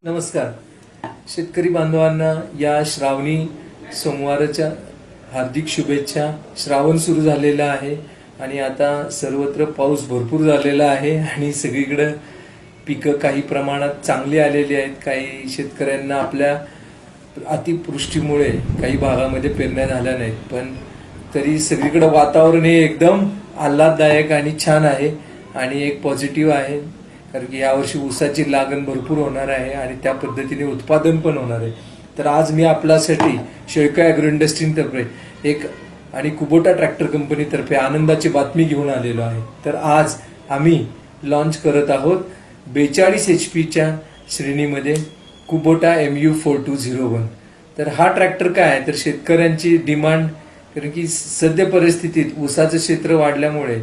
नमस्कार शेतकरी बांधवांना या श्रावणी सोमवारच्या हार्दिक शुभेच्छा। श्रावण सुरू झालेला आहे आणि आता सर्वत्र पाऊस भरपूर झालेला आहे आणि सगळीकडे पिकं काही प्रमाणात चांगली आलेली आहेत। काही शेतकऱ्यांना आपल्या अतिवृष्टीमुळे काही भागामध्ये पेरण्या झाल्या नाहीत, पण तरी सगळीकडे वातावरण हे एकदम आल्हाददायक आणि छान आहे आणि एक पॉझिटिव्ह आहे, कारण की यावर्षी ऊसाची लागण भरपूर होणार आहे आणि त्या पद्धतीने उत्पादन पण होणार आहे। तर आज मी आपल्यासाठी शेळके ॲग्रो इंडस्ट्रीतर्फे एक आणि कुबोटा ट्रॅक्टर कंपनीतर्फे आनंदाची बातमी घेऊन आलेलो आहे। तर आज आम्ही लॉन्च करत आहोत 42 HP श्रेणीमध्ये कुबोटा MU4201। तर हा ट्रॅक्टर काय आहे, तर शेतकऱ्यांची डिमांड, कारण की सद्य परिस्थितीत ऊसाचं क्षेत्र वाढल्यामुळे